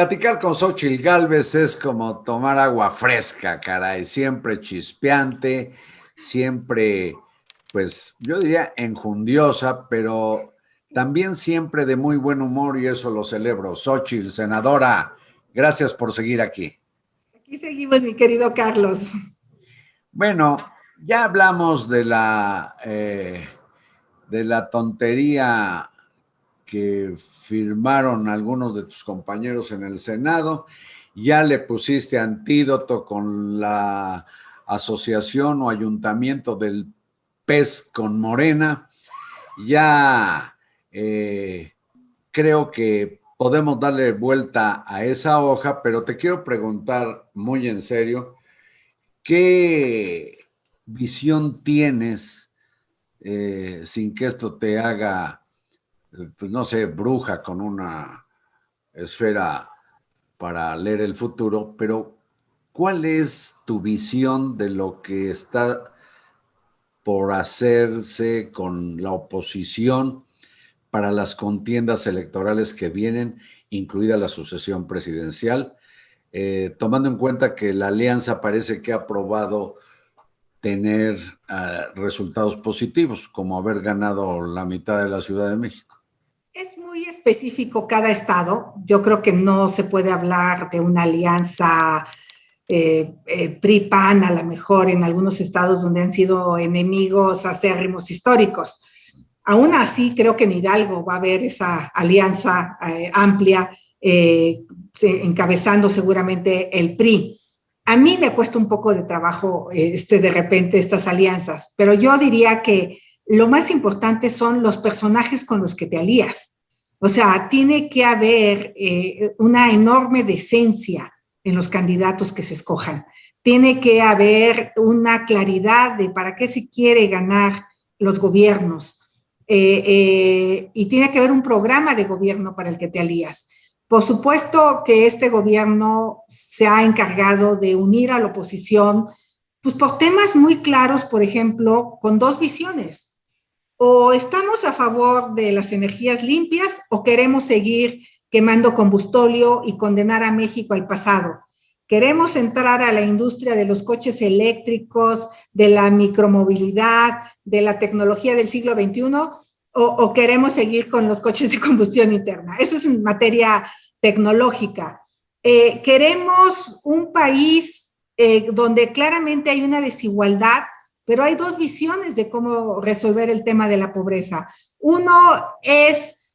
Platicar con Xóchitl Gálvez es como tomar agua fresca, caray, siempre chispeante, siempre, pues yo diría enjundiosa, pero también siempre de muy buen humor y eso lo celebro. Xóchitl, senadora, gracias por seguir aquí. Aquí seguimos, mi querido Carlos. Bueno, ya hablamos de la tontería que firmaron algunos de tus compañeros en el Senado, ya le pusiste antídoto con la asociación o ayuntamiento del PES con Morena, ya creo que podemos darle vuelta a esa hoja, pero te quiero preguntar muy en serio, ¿qué visión tienes sin que esto te haga pues no sé, bruja con una esfera para leer el futuro, pero ¿cuál es tu visión de lo que está por hacerse con la oposición para las contiendas electorales que vienen, incluida la sucesión presidencial, tomando en cuenta que la alianza parece que ha probado tener resultados positivos, como haber ganado la mitad de la Ciudad de México? Es muy específico cada estado. Yo creo que no se puede hablar de una alianza PRI-PAN, a lo mejor en algunos estados donde han sido enemigos acérrimos históricos. Aún así, creo que en Hidalgo va a haber esa alianza amplia, encabezando seguramente el PRI. A mí me cuesta un poco de trabajo de repente estas alianzas, pero yo diría que lo más importante son los personajes con los que te alías. O sea, tiene que haber una enorme decencia en los candidatos que se escojan. Tiene que haber una claridad de para qué se quiere ganar los gobiernos. Y tiene que haber un programa de gobierno para el que te alías. Por supuesto que este gobierno se ha encargado de unir a la oposición, pues por temas muy claros, por ejemplo, con dos visiones. O estamos a favor de las energías limpias o queremos seguir quemando combustóleo y condenar a México al pasado. Queremos entrar a la industria de los coches eléctricos, de la micromovilidad, de la tecnología del siglo XXI, o queremos seguir con los coches de combustión interna. Eso es en materia tecnológica. Queremos un país donde claramente hay una desigualdad, pero hay dos visiones de cómo resolver el tema de la pobreza. Uno es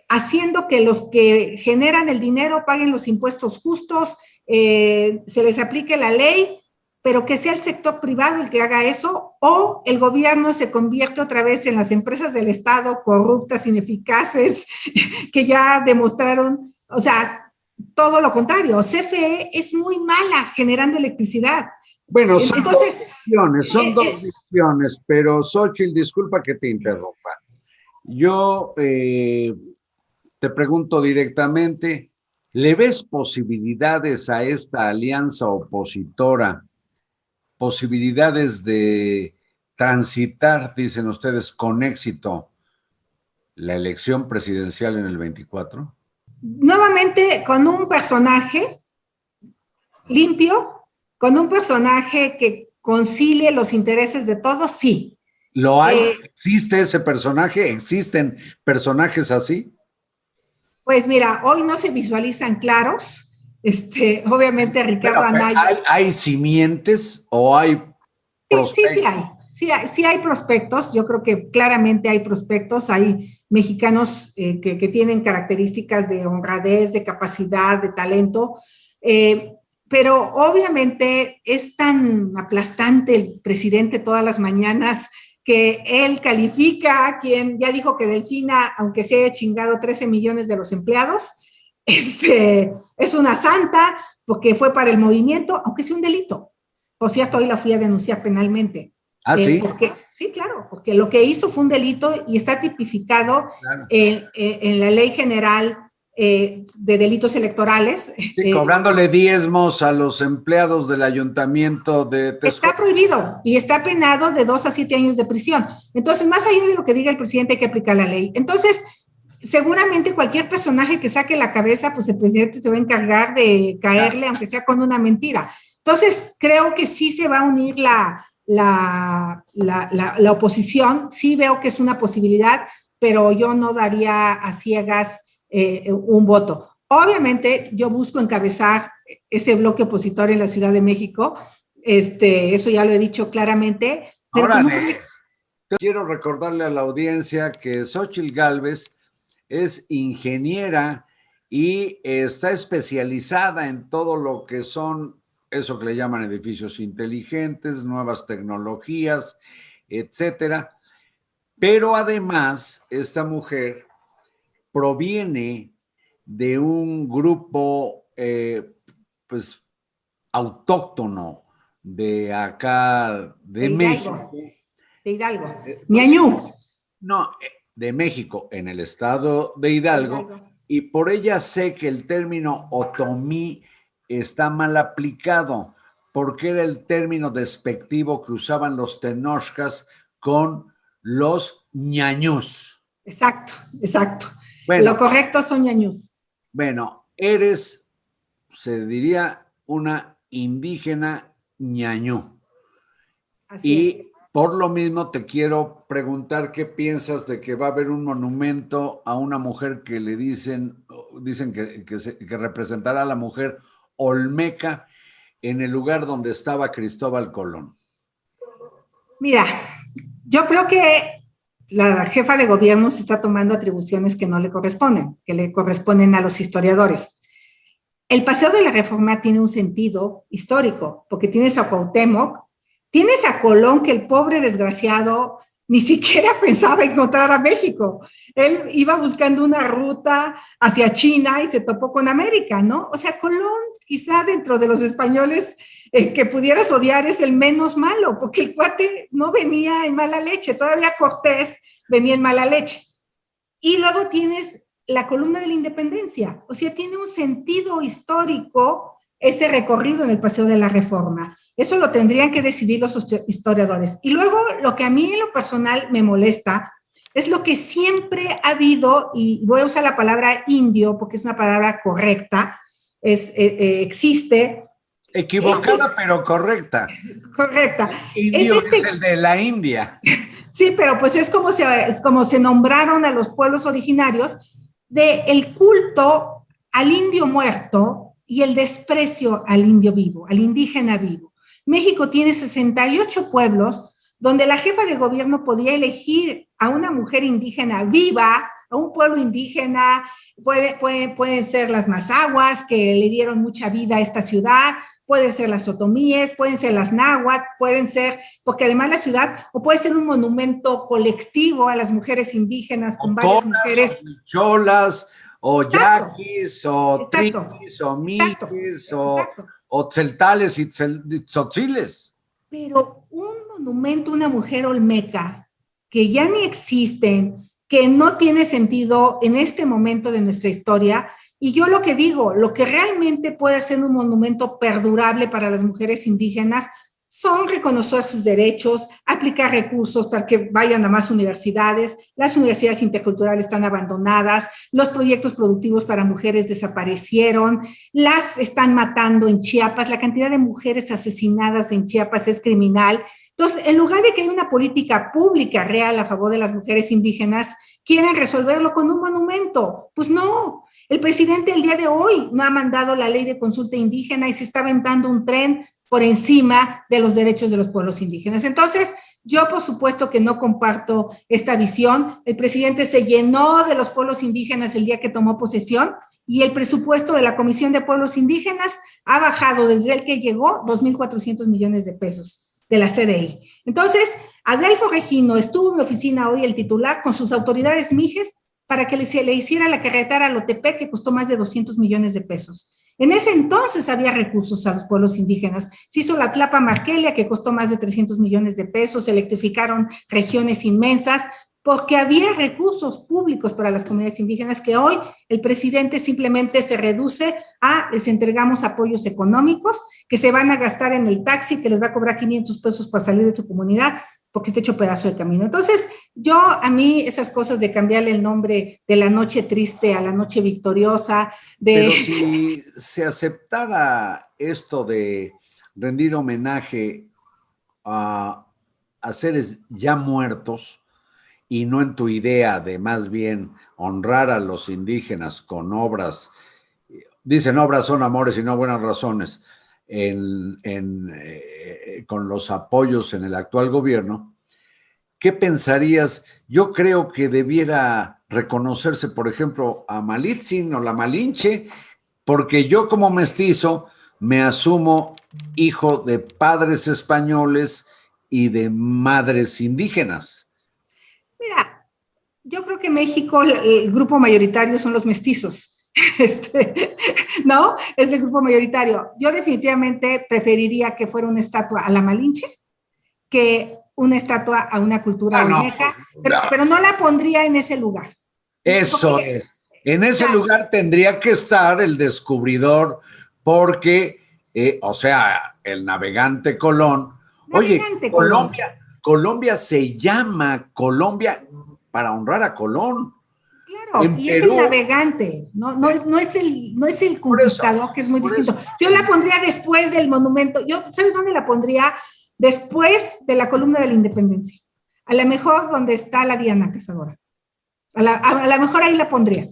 haciendo que los que generan el dinero paguen los impuestos justos, se les aplique la ley, pero que sea el sector privado el que haga eso, o el gobierno se convierte otra vez en las empresas del Estado corruptas, ineficaces, que ya demostraron, o sea, todo lo contrario. CFE es muy mala generando electricidad. Bueno, son dos visiones, pero Xóchitl, disculpa que te interrumpa. Yo te pregunto directamente, ¿le ves posibilidades a esta alianza opositora, posibilidades de transitar, dicen ustedes, con éxito la elección presidencial en el 24? Nuevamente, con un personaje limpio, con un personaje que concilie los intereses de todos, sí. ¿Lo hay? ¿Existe ese personaje? ¿Existen personajes así? Pues mira, hoy no se visualizan claros. Obviamente Ricardo Anaya. ¿Hay simientes o hay prospectos? Sí hay prospectos. Yo creo que claramente hay prospectos. Hay mexicanos que tienen características de honradez, de capacidad, de talento. Pero obviamente es tan aplastante el presidente todas las mañanas que él califica a quien ya dijo que Delfina, aunque se haya chingado 13 millones de los empleados, es una santa porque fue para el movimiento, aunque sea un delito. Por cierto, hoy la fui a denunciar penalmente. ¿Ah, sí? Sí, claro, porque lo que hizo fue un delito y está tipificado claro. en la Ley General de Delitos Electorales. Sí, cobrándole diezmos a los empleados del ayuntamiento de Texcoco. Está prohibido y está penado de 2 a 7 años de prisión. Entonces, más allá de lo que diga el presidente, hay que aplicar la ley. Entonces, seguramente cualquier personaje que saque la cabeza, pues el presidente se va a encargar de caerle, aunque sea con una mentira. Entonces, creo que sí se va a unir la oposición, sí veo que es una posibilidad, pero yo no daría a ciegas un voto. Obviamente, yo busco encabezar ese bloque opositor en la Ciudad de México, eso ya lo he dicho claramente, pero Ahora, como... quiero recordarle a la audiencia que Xóchitl Gálvez es ingeniera y está especializada en todo lo que son eso que le llaman edificios inteligentes, nuevas tecnologías, etcétera. Pero además, esta mujer proviene de un grupo, pues, autóctono de acá, de México. De Hidalgo. Pues, Ñañú. no, de México, en el estado de Hidalgo, y por ella sé que el término otomí está mal aplicado, porque era el término despectivo que usaban los tenochcas con los ñañús. Exacto, exacto. Bueno, lo correcto son ñañús. Bueno, eres, se diría, una indígena ñañú. Así es. Por lo mismo te quiero preguntar qué piensas de que va a haber un monumento a una mujer que le dicen que representará a la mujer olmeca en el lugar donde estaba Cristóbal Colón. Mira, yo creo que la jefa de gobierno se está tomando atribuciones que no le corresponden, que le corresponden a los historiadores. El Paseo de la Reforma tiene un sentido histórico, porque tienes a Cuauhtémoc, tienes a Colón, que el pobre desgraciado ni siquiera pensaba encontrar a México. Él iba buscando una ruta hacia China y se topó con América, ¿no? O sea, Colón, quizá dentro de los españoles que pudieras odiar, es el menos malo, porque el cuate no venía en mala leche, todavía Cortés venía en mala leche. Y luego tienes la columna de la independencia, o sea, tiene un sentido histórico ese recorrido en el Paseo de la Reforma. Eso lo tendrían que decidir los historiadores. Y luego, lo que a mí en lo personal me molesta es lo que siempre ha habido, y voy a usar la palabra indio porque es una palabra correcta, existe. Equivocada, pero correcta. Correcta. Indio es el de la India. Sí, pero pues es como se nombraron a los pueblos originarios del culto al indio muerto y el desprecio al indio vivo, al indígena vivo. México tiene 68 pueblos donde la jefa de gobierno podía elegir a una mujer indígena viva, a un pueblo indígena, pueden ser las mazahuas, que le dieron mucha vida a esta ciudad, pueden ser las otomíes, pueden ser las náhuatl, pueden ser, porque además la ciudad, o puede ser un monumento colectivo a las mujeres indígenas con varias mujeres. O cholas, o yaquis, o triquis, o miquis, o tzeltales y tzotziles. Pero un monumento, una mujer olmeca, que ya ni existen, que no tiene sentido en este momento de nuestra historia. Y yo lo que digo, lo que realmente puede ser un monumento perdurable para las mujeres indígenas son reconocer sus derechos, aplicar recursos para que vayan a más universidades. Las universidades interculturales están abandonadas, los proyectos productivos para mujeres desaparecieron, las están matando en Chiapas, la cantidad de mujeres asesinadas en Chiapas es criminal. Entonces, en lugar de que haya una política pública real a favor de las mujeres indígenas, quieren resolverlo con un monumento. Pues no, el presidente el día de hoy no ha mandado la ley de consulta indígena y se está aventando un tren por encima de los derechos de los pueblos indígenas. Entonces, yo por supuesto que no comparto esta visión. El presidente se llenó de los pueblos indígenas el día que tomó posesión y el presupuesto de la Comisión de Pueblos Indígenas ha bajado desde el que llegó 2.400 millones de pesos de la CDI. Entonces, Adelfo Regino estuvo en mi oficina hoy, el titular, con sus autoridades mijes para que se le hiciera la carretera a Lotepec, que costó más de 200 millones de pesos. En ese entonces había recursos a los pueblos indígenas. Se hizo la Tlapa-Markelia, que costó más de 300 millones de pesos, se electrificaron regiones inmensas, porque había recursos públicos para las comunidades indígenas que hoy el presidente simplemente se reduce a les entregamos apoyos económicos que se van a gastar en el taxi, que les va a cobrar 500 pesos para salir de su comunidad. porque está hecho pedazo de camino. Entonces, a mí esas cosas de cambiarle el nombre de la noche triste a la noche victoriosa, Pero si se aceptara esto de rendir homenaje a seres ya muertos y no en tu idea de más bien honrar a los indígenas con obras, dicen obras son amores y no buenas razones, con los apoyos en el actual gobierno, ¿qué pensarías? Yo creo que debiera reconocerse, por ejemplo, a Malitzin o la Malinche, porque yo como mestizo me asumo hijo de padres españoles y de madres indígenas. Mira, yo creo que México, el grupo mayoritario son los mestizos. ¿No? Es el grupo mayoritario. Yo definitivamente preferiría que fuera una estatua a la Malinche que una estatua a una cultura olmeca, pero no la pondría en ese lugar. Eso porque, es. En ese lugar tendría que estar el descubridor, porque, o sea, el navegante Colón. Navegante Colón. Colombia se llama Colombia para honrar a Colón. Claro, en y Perú, es el navegante, no es el conquistador, eso, que es muy distinto. Eso. Yo la pondría después del monumento. ¿Sabes dónde la pondría? Después de la columna de la Independencia. A lo mejor donde está la Diana Cazadora. A lo mejor ahí la pondría,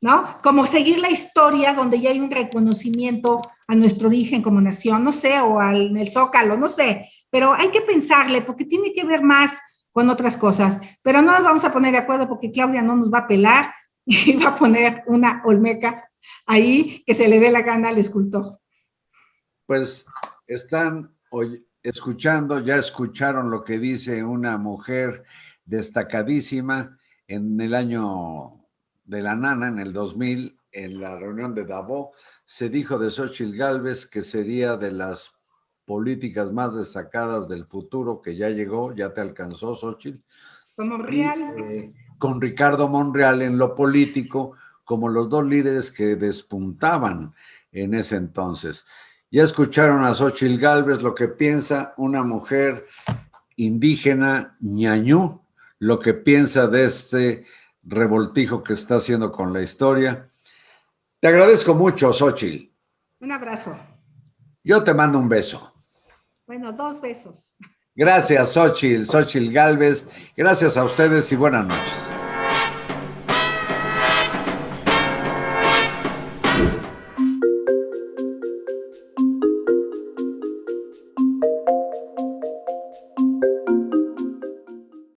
¿no? Como seguir la historia donde ya hay un reconocimiento a nuestro origen como nación, no sé, o en el Zócalo, no sé, pero hay que pensarle porque tiene que ver más con otras cosas, pero no nos vamos a poner de acuerdo porque Claudia no nos va a pelar y va a poner una olmeca ahí que se le dé la gana al escultor. Pues están escuchando, ya escucharon lo que dice una mujer destacadísima en el año de la nana, en el 2000, en la reunión de Davos, se dijo de Xóchitl Gálvez que sería de las políticas más destacadas del futuro, que ya llegó, ya te alcanzó, Xóchitl. Con Monreal. Con Ricardo Monreal en lo político, como los dos líderes que despuntaban en ese entonces. Ya escucharon a Xóchitl Gálvez lo que piensa una mujer indígena ñañú, lo que piensa de este revoltijo que está haciendo con la historia. Te agradezco mucho, Xóchitl. Un abrazo. Yo te mando un beso. Bueno, 2 besos. Gracias, Xóchitl Gálvez. Gracias a ustedes y buenas noches.